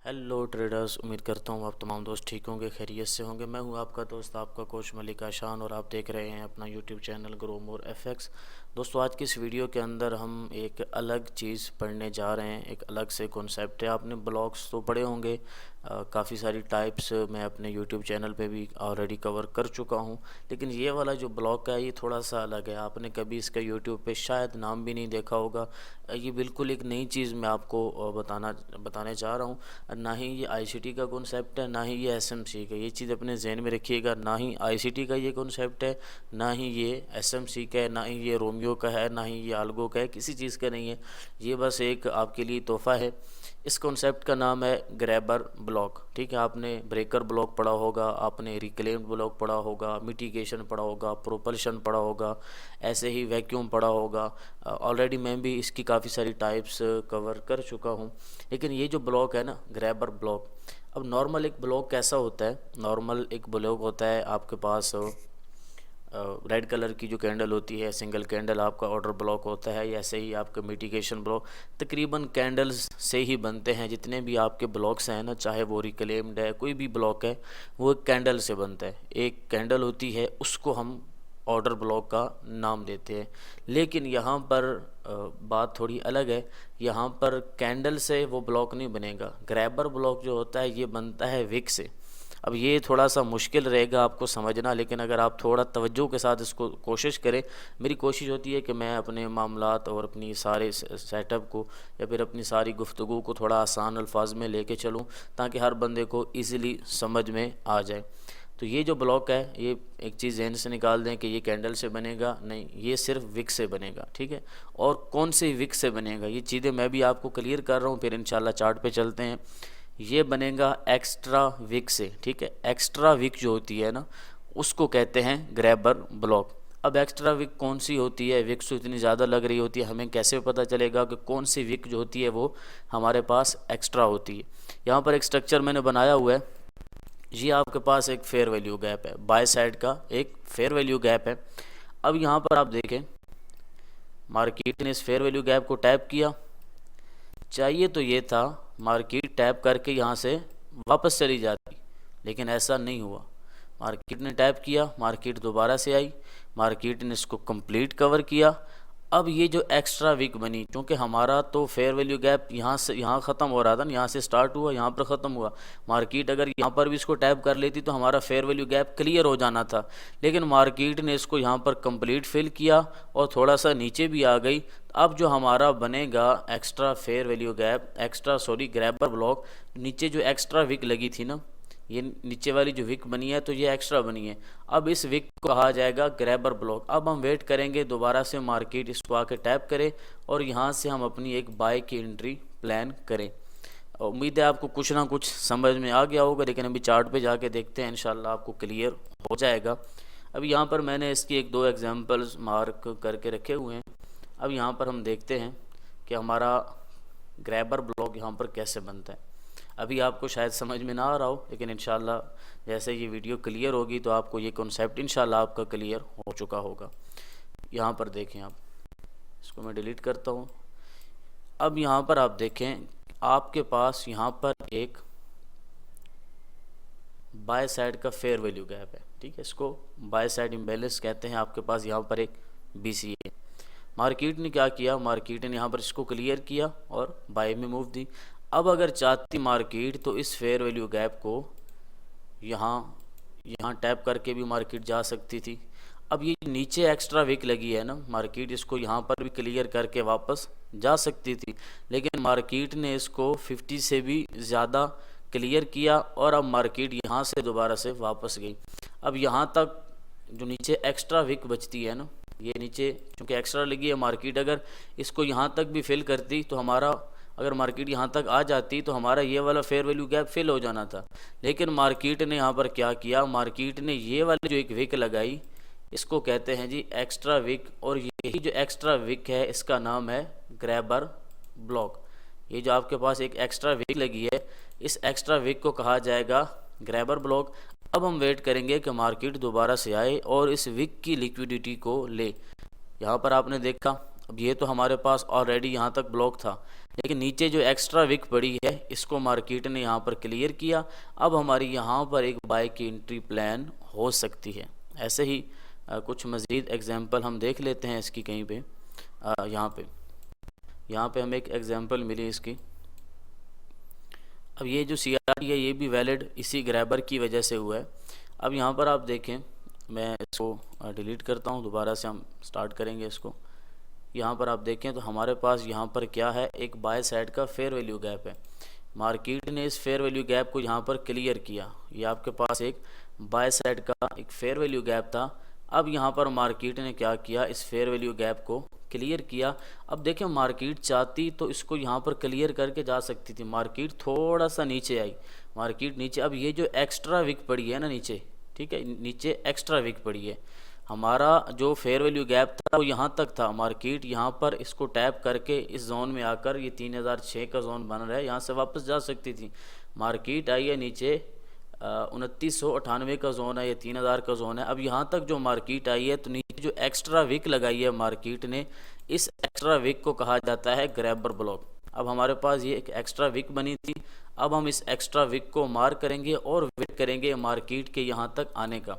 Hello traders, उम्मीद करता हूँ आप तमाम दोस्त ठीक होंगे, खैरियत से होंगे। मैं हूँ आपका दोस्त, आपका कोच मलिक आशान, और आप देख रहे हैं अपना YouTube channel grow more FX. दोस्तों, आज की इस वीडियो के अंदर हम एक अलग चीज़ पढ़ने जा रहे हैं। एक अलग से कॉन्सेप्ट है। आपने ब्लॉग्स तो पढ़े होंगे, काफ़ी सारी टाइप्स मैं अपने यूट्यूब चैनल पे भी ऑलरेडी कवर कर चुका हूँ, लेकिन ये वाला जो ब्लॉग है ये थोड़ा सा अलग है। आपने कभी इसका यूट्यूब पे शायद नाम भी नहीं देखा होगा। ये बिल्कुल एक नई चीज़ मैं आपको बताने जा रहा हूँ। ना ही ये आईसीटी का कॉन्सेप्ट है, ना ही ये एसएमसी का। ये चीज़ अपने जहन में रखिएगा। ना ही आईसीटी का ये कॉन्सेप्ट है, ना ही ये एसएमसी का है, ना ही ये रोमियो का है, ना ही ये आल्गो का है। किसी चीज़ का नहीं है। ये बस एक आपके लिए तोहफ़ा है। इस कॉन्सेप्ट का नाम है ग्रैबर ब्लॉक। ठीक है, आपने ब्रेकर ब्लॉक पढ़ा होगा, आपने रिक्लेम्ड ब्लॉक पढ़ा होगा, मिटिगेशन पढ़ा होगा, प्रोपल्शन पढ़ा होगा, ऐसे ही वैक्यूम पढ़ा होगा। ऑलरेडी मैं भी इसकी काफ़ी सारी टाइप्स कवर कर चुका हूँ। लेकिन ये जो ब्लॉक है ना, ग्रैबर ब्लॉक, अब नॉर्मल एक ब्लॉक कैसा होता है? नॉर्मल एक ब्लॉक होता है आपके पास रेड कलर की जो कैंडल होती है, सिंगल कैंडल आपका ऑर्डर ब्लॉक होता है। ऐसे ही आपका मिटिगेशन ब्लॉक तकरीबन कैंडल्स से ही बनते हैं। जितने भी आपके ब्लॉक्स हैं ना, चाहे वो रिक्लेम्ड है, कोई भी ब्लॉक है, वो एक कैंडल से बनता है। एक कैंडल होती है, उसको हम ऑर्डर ब्लॉक का नाम देते हैं। लेकिन यहाँ पर बात थोड़ी अलग है। यहाँ पर कैंडल से वो ब्लॉक नहीं बनेगा। ग्रैबर ब्लॉक जो होता है ये बनता है विक से। अब ये थोड़ा सा मुश्किल रहेगा आपको समझना, लेकिन अगर आप थोड़ा तवज्जो के साथ इसको कोशिश करें। मेरी कोशिश होती है कि मैं अपने मामलात और अपनी सारे सेटअप को या फिर अपनी सारी गुफ्तगू को थोड़ा आसान अल्फाज में लेके चलूँ, ताकि हर बंदे को ईज़िली समझ में आ जाए। तो ये जो ब्लॉक है, ये एक चीज़ जहन से निकाल दें कि ये कैंडल से बनेगा, नहीं, ये सिर्फ विक से बनेगा। ठीक है, और कौन से विक से बनेगा ये चीज़ें मैं भी आपको क्लियर कर रहा हूँ। फिर इंशाल्लाह चार्ट पे चलते हैं। ये बनेगा एक्स्ट्रा विक से। ठीक है, एक्स्ट्रा विक जो होती है ना, उसको कहते हैं ग्रैबर ब्लॉक। अब एक्स्ट्रा विक कौन सी होती है? विक तो इतनी ज़्यादा लग रही होती है, हमें कैसे पता चलेगा कि कौन सी विक जो होती है वो हमारे पास एक्स्ट्रा होती है? यहाँ पर एक स्ट्रक्चर मैंने बनाया हुआ है। ये आपके पास एक फेयर वैल्यू गैप है, बाय साइड का एक फेयर वैल्यू गैप है। अब यहाँ पर आप देखें, मार्केट ने इस फेयर वैल्यू गैप को टैप किया। चाहिए तो ये था मार्केट टैप करके यहाँ से वापस चली जाती, लेकिन ऐसा नहीं हुआ। मार्केट ने टैप किया, मार्केट दोबारा से आई, मार्केट ने इसको कंप्लीट कवर किया। अब ये जो एक्स्ट्रा वीक बनी, क्योंकि हमारा तो फेयर वैल्यू गैप यहाँ से यहाँ ख़त्म हो रहा था ना, यहाँ से स्टार्ट हुआ, यहाँ पर ख़त्म हुआ। मार्केट अगर यहाँ पर भी इसको टैप कर लेती तो हमारा फेयर वैल्यू गैप क्लियर हो जाना था। लेकिन मार्केट ने इसको यहाँ पर कंप्लीट फिल किया और थोड़ा सा नीचे भी आ गई। अब जो हमारा बनेगा extra fair value gap, grabber block, नीचे जो एक्स्ट्रा विक लगी थी ना, ये नीचे वाली जो विक बनी है, तो ये एक्स्ट्रा बनी है। अब इस विक को कहा जाएगा ग्रैबर ब्लॉक। अब हम वेट करेंगे दोबारा से मार्केट इसको आके टैप करे और यहाँ से हम अपनी एक बाय की एंट्री प्लान करें। उम्मीद है आपको कुछ ना कुछ समझ में आ गया होगा, लेकिन अभी चार्ट पे जाके देखते हैं, इंशाल्लाह आपको क्लियर हो जाएगा। अभी यहाँ पर मैंने इसकी एक दो एग्जाम्पल्स मार्क करके रखे हुए हैं। अब यहाँ पर हम देखते हैं कि हमारा ग्रैबर ब्लॉक यहाँ पर कैसे बनता है। अभी आपको शायद समझ में ना आ रहा हो, लेकिन इंशाल्लाह जैसे ये वीडियो क्लियर होगी तो आपको ये कॉन्सेप्ट इंशाल्लाह आपका क्लियर हो चुका होगा। यहाँ पर देखें आप, इसको मैं डिलीट करता हूँ। अब यहाँ पर आप देखें, आपके पास यहाँ पर एक बाय साइड का फेयर वैल्यू गैप है। ठीक है, इसको बाय साइड इम्बैलेंस कहते हैं। आपके पास यहाँ पर एक BCA। मार्केट ने क्या किया? मार्केट ने यहाँ पर इसको क्लियर किया और बाय में मूव दी। अब अगर चाहती मार्केट तो इस फेयर वैल्यू गैप को यहाँ टैप करके भी मार्केट जा सकती थी। अब ये नीचे एक्स्ट्रा विक लगी है ना, मार्केट इसको यहाँ पर भी क्लियर करके वापस जा सकती थी, लेकिन मार्केट ने इसको 50 से भी ज़्यादा क्लियर किया और अब मार्केट यहाँ से दोबारा से वापस गई। अब यहाँ तक जो नीचे एक्स्ट्रा विक बचती है ना, ये नीचे चूँकि एक्स्ट्रा लगी है, मार्केट अगर इसको यहाँ तक भी फिल करती तो हमारा, अगर मार्केट यहाँ तक आ जाती तो हमारा ये वाला फेयर वैल्यू गैप फिल हो जाना था। लेकिन मार्केट ने यहाँ पर क्या किया? मार्केट ने ये वाली जो एक विक लगाई, इसको कहते हैं जी एक्स्ट्रा विक, और यही जो एक्स्ट्रा विक है इसका नाम है ग्रैबर ब्लॉक। ये जो आपके पास एक एक्स्ट्रा विक लगी है, इस एक्स्ट्रा विक को कहा जाएगा ग्रैबर ब्लॉक। अब हम वेट करेंगे कि मार्केट दोबारा से आए और इस विक की लिक्विडिटी को ले। यहाँ पर आपने देखा, अब ये तो हमारे पास ऑलरेडी यहाँ तक ब्लॉक था, लेकिन नीचे जो एक्स्ट्रा विक पड़ी है इसको मार्केट ने यहाँ पर क्लियर किया। अब हमारी यहाँ पर एक बाय की एंट्री प्लान हो सकती है। ऐसे ही कुछ मज़ीद एग्जांपल हम देख लेते हैं इसकी कहीं पे। यहाँ पे हमें एक एग्जांपल मिली इसकी। अब ये जो CRT है ये भी वैलिड इसी ग्रैबर की वजह से हुआ है। अब यहाँ पर आप देखें, मैं इसको डिलीट करता हूँ, दोबारा से हम स्टार्ट करेंगे इसको। यहाँ पर आप देखें तो हमारे पास यहाँ पर क्या है, एक बाय साइड का फेयर वैल्यू गैप है। मार्केट ने इस फेयर वैल्यू गैप को यहाँ पर क्लियर किया। ये आपके पास एक बाय साइड का एक फेयर वैल्यू गैप था। अब यहाँ पर मार्केट ने क्या किया, इस फेयर वैल्यू गैप को क्लियर किया। अब देखें मार्केट चाहती तो इसको यहाँ पर क्लियर करके जा सकती थी। मार्केट थोड़ा सा नीचे आई, मार्केट नीचे। अब ये जो एक्स्ट्रा विक पड़ी है ना नीचे, ठीक है, नीचे एक्स्ट्रा विक पड़ी है। हमारा जो फेयर वैल्यू गैप था वो यहाँ तक था। मार्केट यहाँ पर इसको टैप करके इस जोन में आकर, ये 3006 का जोन बन रहा है, यहाँ से वापस जा सकती थी। मार्केट आई है नीचे 2998 का जोन है, ये 3000 का जोन है। अब यहाँ तक जो मार्केट आई है तो नीचे जो एक्स्ट्रा विक लगाई है मार्केट ने, इस एक्स्ट्रा विक को कहा जाता है ग्रैबर ब्लॉक। अब हमारे पास ये एक एक्स्ट्रा विक बनी थी। अब हम इस एक्स्ट्रा विक को मार्क करेंगे और वेट करेंगे मार्केट के यहाँ तक आने का।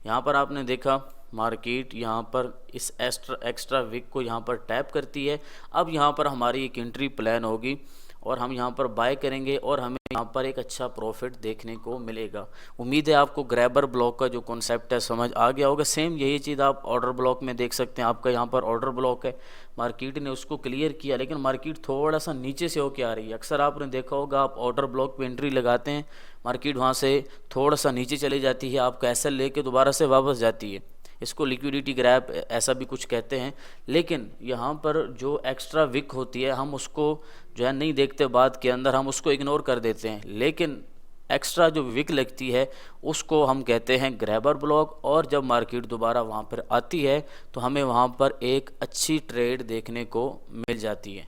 यहाँ पर आपने देखा मार्केट यहाँ पर इस एक्स्ट्रा विक को यहाँ पर टैप करती है। अब यहाँ पर हमारी एक एंट्री प्लान होगी और हम यहाँ पर बाय करेंगे और हमें यहाँ पर एक अच्छा प्रॉफिट देखने को मिलेगा। उम्मीद है आपको ग्रैबर ब्लॉक का जो कॉन्सेप्ट है समझ आ गया होगा। सेम यही चीज़ आप ऑर्डर ब्लॉक में देख सकते हैं। आपका यहाँ पर ऑर्डर ब्लॉक है, मार्केट ने उसको क्लियर किया, लेकिन मार्केट थोड़ा सा नीचे से होके आ रही है। अक्सर आपने देखा होगा, आप ऑर्डर ब्लॉक पे एंट्री लगाते हैं, मार्केट वहाँ से थोड़ा सा नीचे चली जाती है, आपका एसएल लेके दोबारा से वापस जाती है। इसको लिक्विडिटी ग्रैप ऐसा भी कुछ कहते हैं। लेकिन यहाँ पर जो एक्स्ट्रा विक होती है हम उसको जो है नहीं देखते, बाद के अंदर हम उसको इग्नोर कर देते हैं। लेकिन एक्स्ट्रा जो विक लगती है उसको हम कहते हैं ग्रैबर ब्लॉक। और जब मार्केट दोबारा वहाँ पर आती है तो हमें वहाँ पर एक अच्छी ट्रेड देखने को मिल जाती है।